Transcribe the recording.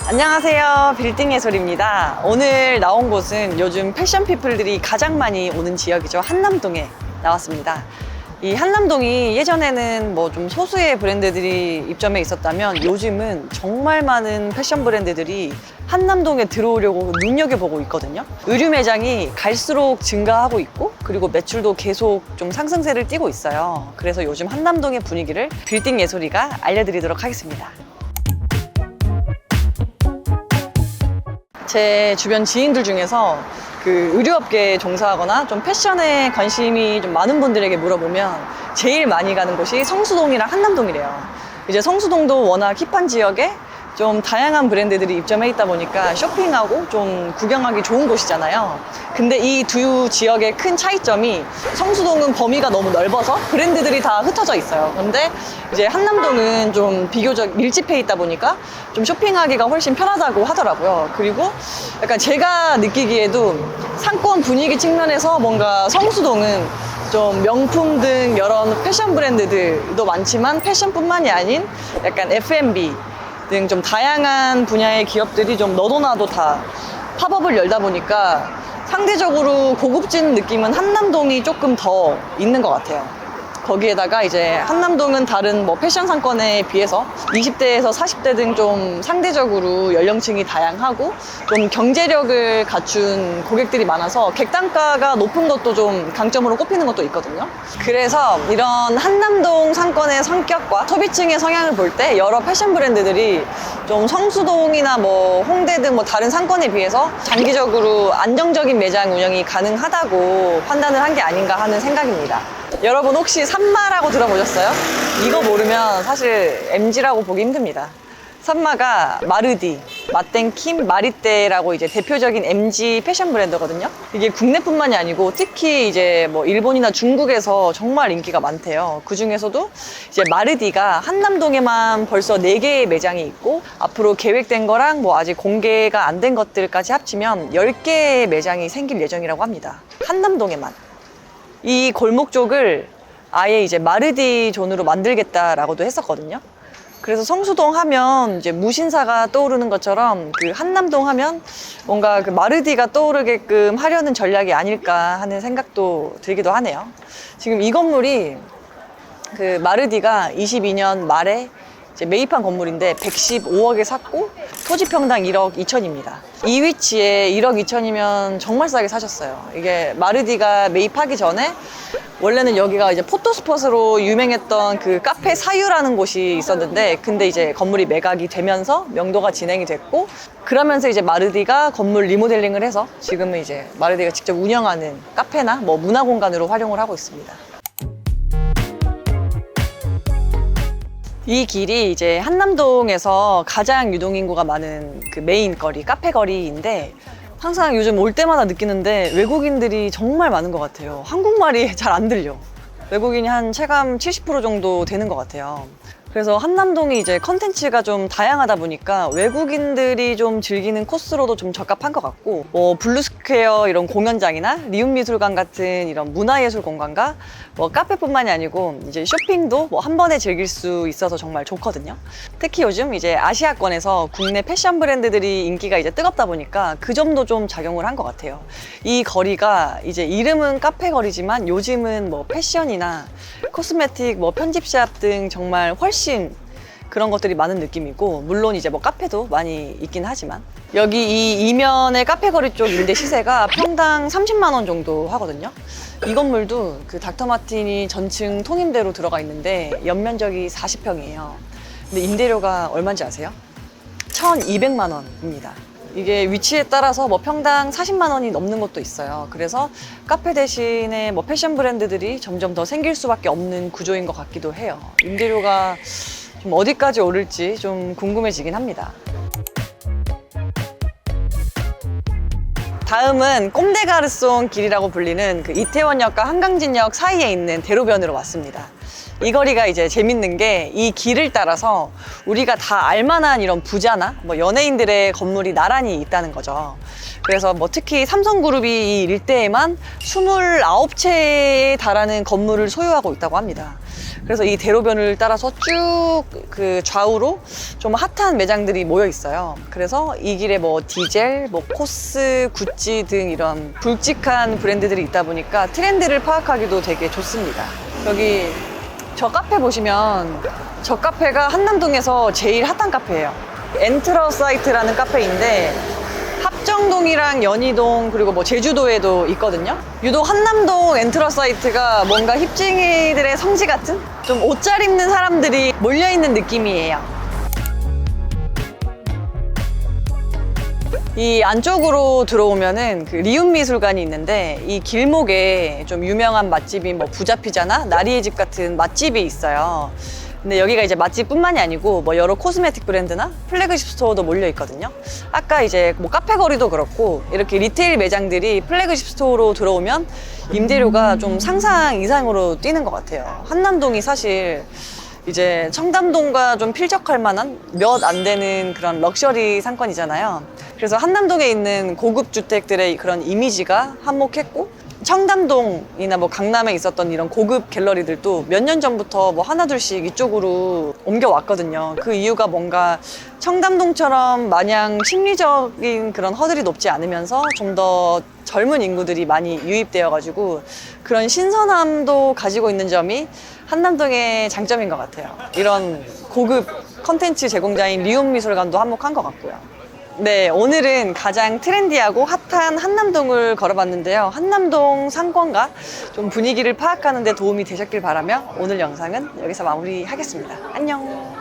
안녕하세요, 빌딩 예솔입니다. 오늘 나온 곳은 요즘 패션 피플들이 가장 많이 오는 지역이죠. 한남동에 나왔습니다. 이 한남동이 예전에는 뭐 좀 소수의 브랜드들이 입점해 있었다면 요즘은 정말 많은 패션 브랜드들이 한남동에 들어오려고 눈여겨보고 있거든요. 의류 매장이 갈수록 증가하고 있고, 그리고 매출도 계속 좀 상승세를 띠고 있어요. 그래서 요즘 한남동의 분위기를 빌딩 예솔이가 알려드리도록 하겠습니다. 제 주변 지인들 중에서 그 의류업계에 종사하거나 좀 패션에 관심이 좀 많은 분들에게 물어보면 제일 많이 가는 곳이 성수동이랑 한남동이래요. 이제 성수동도 워낙 힙한 지역에 좀 다양한 브랜드들이 입점해 있다 보니까 쇼핑하고 좀 구경하기 좋은 곳이잖아요. 근데 이 두 지역의 큰 차이점이, 성수동은 범위가 너무 넓어서 브랜드들이 다 흩어져 있어요. 근데 이제 한남동은 좀 비교적 밀집해 있다 보니까 좀 쇼핑하기가 훨씬 편하다고 하더라고요. 그리고 약간 제가 느끼기에도 상권 분위기 측면에서 뭔가 성수동은 좀 명품 등 여러 패션 브랜드들도 많지만 패션뿐만이 아닌 약간 F&B 등 좀 다양한 분야의 기업들이 좀 너도나도 다 팝업을 열다 보니까 상대적으로 고급진 느낌은 한남동이 조금 더 있는 것 같아요. 거기에다가 이제 한남동은 다른 뭐 패션 상권에 비해서 20대에서 40대 등 좀 상대적으로 연령층이 다양하고 좀 경제력을 갖춘 고객들이 많아서 객단가가 높은 것도 좀 강점으로 꼽히는 것도 있거든요. 그래서 이런 한남동 상권의 성격과 소비층의 성향을 볼 때 여러 패션 브랜드들이 좀 성수동이나 뭐 홍대 등 뭐 다른 상권에 비해서 장기적으로 안정적인 매장 운영이 가능하다고 판단을 한 게 아닌가 하는 생각입니다. 여러분 혹시 산마라고 들어보셨어요? 이거 모르면 사실 MG라고 보기 힘듭니다. 산마가 마르디, 마땡킴, 마리떼라고 이제 대표적인 MG 패션 브랜드거든요. 이게 국내뿐만이 아니고 특히 이제 뭐 일본이나 중국에서 정말 인기가 많대요. 그 중에서도 이제 마르디가 한남동에만 벌써 4개의 매장이 있고, 앞으로 계획된 거랑 뭐 아직 공개가 안 된 것들까지 합치면 10개의 매장이 생길 예정이라고 합니다. 한남동에만. 이 골목 쪽을 아예 이제 마르디 존으로 만들겠다라고도 했었거든요. 그래서 성수동 하면 이제 무신사가 떠오르는 것처럼 그 한남동 하면 뭔가 그 마르디가 떠오르게끔 하려는 전략이 아닐까 하는 생각도 들기도 하네요. 지금 이 건물이 그 마르디가 22년 말에 이제 매입한 건물인데 115억에 샀고 토지 평당 1억 2천입니다. 이 위치에 1억 2천이면 정말 싸게 사셨어요. 이게 마르디가 매입하기 전에 원래는 여기가 이제 포토스팟으로 유명했던 그 카페 사유라는 곳이 있었는데, 근데 이제 건물이 매각이 되면서 명도가 진행이 됐고, 그러면서 이제 마르디가 건물 리모델링을 해서 지금은 이제 마르디가 직접 운영하는 카페나 뭐 문화공간으로 활용을 하고 있습니다. 이 길이 이제 한남동에서 가장 유동인구가 많은 그 메인 거리, 카페 거리인데, 항상 요즘 올 때마다 느끼는데 외국인들이 정말 많은 것 같아요. 한국말이 잘 안 들려. 외국인이 한 체감 70% 정도 되는 것 같아요. 그래서 한남동이 이제 컨텐츠가 좀 다양하다 보니까 외국인들이 좀 즐기는 코스로도 좀 적합한 것 같고, 뭐 블루스퀘어 이런 공연장이나 리움미술관 같은 이런 문화예술 공간과 뭐 카페뿐만이 아니고 이제 쇼핑도 뭐 한 번에 즐길 수 있어서 정말 좋거든요. 특히 요즘 이제 아시아권에서 국내 패션 브랜드들이 인기가 이제 뜨겁다 보니까 그 점도 좀 작용을 한 것 같아요. 이 거리가 이제 이름은 카페 거리지만 요즘은 뭐 패션이나 코스메틱, 뭐 편집샵 등 정말 훨씬 그런 것들이 많은 느낌이고, 물론 이제 뭐 카페도 많이 있긴 하지만 여기 이 이면의 카페 거리 쪽 임대 시세가 평당 30만 원 정도 하거든요. 이 건물도 그 닥터마틴이 전층 통임대로 들어가 있는데 연면적이 40평이에요. 근데 임대료가 얼마인지 아세요? 1,200만 원입니다. 이게 위치에 따라서 뭐 평당 40만 원이 넘는 것도 있어요. 그래서 카페 대신에 뭐 패션 브랜드들이 점점 더 생길 수밖에 없는 구조인 것 같기도 해요. 임대료가 좀 어디까지 오를지 좀 궁금해지긴 합니다. 다음은 꼼데가르송 길이라고 불리는 그 이태원역과 한강진역 사이에 있는 대로변으로 왔습니다. 이 거리가 이제 재밌는 게 이 길을 따라서 우리가 다 알만한 이런 부자나 뭐 연예인들의 건물이 나란히 있다는 거죠. 그래서 뭐 특히 삼성그룹이 이 일대에만 29채에 달하는 건물을 소유하고 있다고 합니다. 그래서 이 대로변을 따라서 쭉 그 좌우로 좀 핫한 매장들이 모여 있어요. 그래서 이 길에 뭐 디젤, 뭐 코스, 구찌 등 이런 굵직한 브랜드들이 있다 보니까 트렌드를 파악하기도 되게 좋습니다. 여기 저 카페 보시면 저 카페가 한남동에서 제일 핫한 카페예요. 엔트러사이트라는 카페인데 합정동이랑 연희동 그리고 뭐 제주도에도 있거든요. 유독 한남동 엔트러사이트가 뭔가 힙쟁이들의 성지 같은 좀 옷 잘 입는 사람들이 몰려있는 느낌이에요. 이 안쪽으로 들어오면은 그 리움미술관이 있는데 이 길목에 좀 유명한 맛집인 뭐 부자피자나 나리의 집 같은 맛집이 있어요. 근데 여기가 이제 맛집뿐만이 아니고 뭐 여러 코스메틱 브랜드나 플래그십 스토어도 몰려 있거든요. 아까 이제 뭐 카페 거리도 그렇고 이렇게 리테일 매장들이 플래그십 스토어로 들어오면 임대료가 좀 상상 이상으로 뛰는 것 같아요. 한남동이 사실 이제 청담동과 좀 필적할 만한 몇 안 되는 그런 럭셔리 상권이잖아요. 그래서 한남동에 있는 고급 주택들의 그런 이미지가 한몫했고 청담동이나 뭐 강남에 있었던 이런 고급 갤러리들도 몇 년 전부터 뭐 하나둘씩 이쪽으로 옮겨왔거든요. 그 이유가 뭔가 청담동처럼 마냥 심리적인 그런 허들이 높지 않으면서 좀 더 젊은 인구들이 많이 유입되어가지고 그런 신선함도 가지고 있는 점이 한남동의 장점인 것 같아요. 이런 고급 컨텐츠 제공자인 리움미술관도 한몫한 것 같고요. 네, 오늘은 가장 트렌디하고 핫한 한남동을 걸어봤는데요. 한남동 상권과 좀 분위기를 파악하는 데 도움이 되셨길 바라며 오늘 영상은 여기서 마무리하겠습니다. 안녕!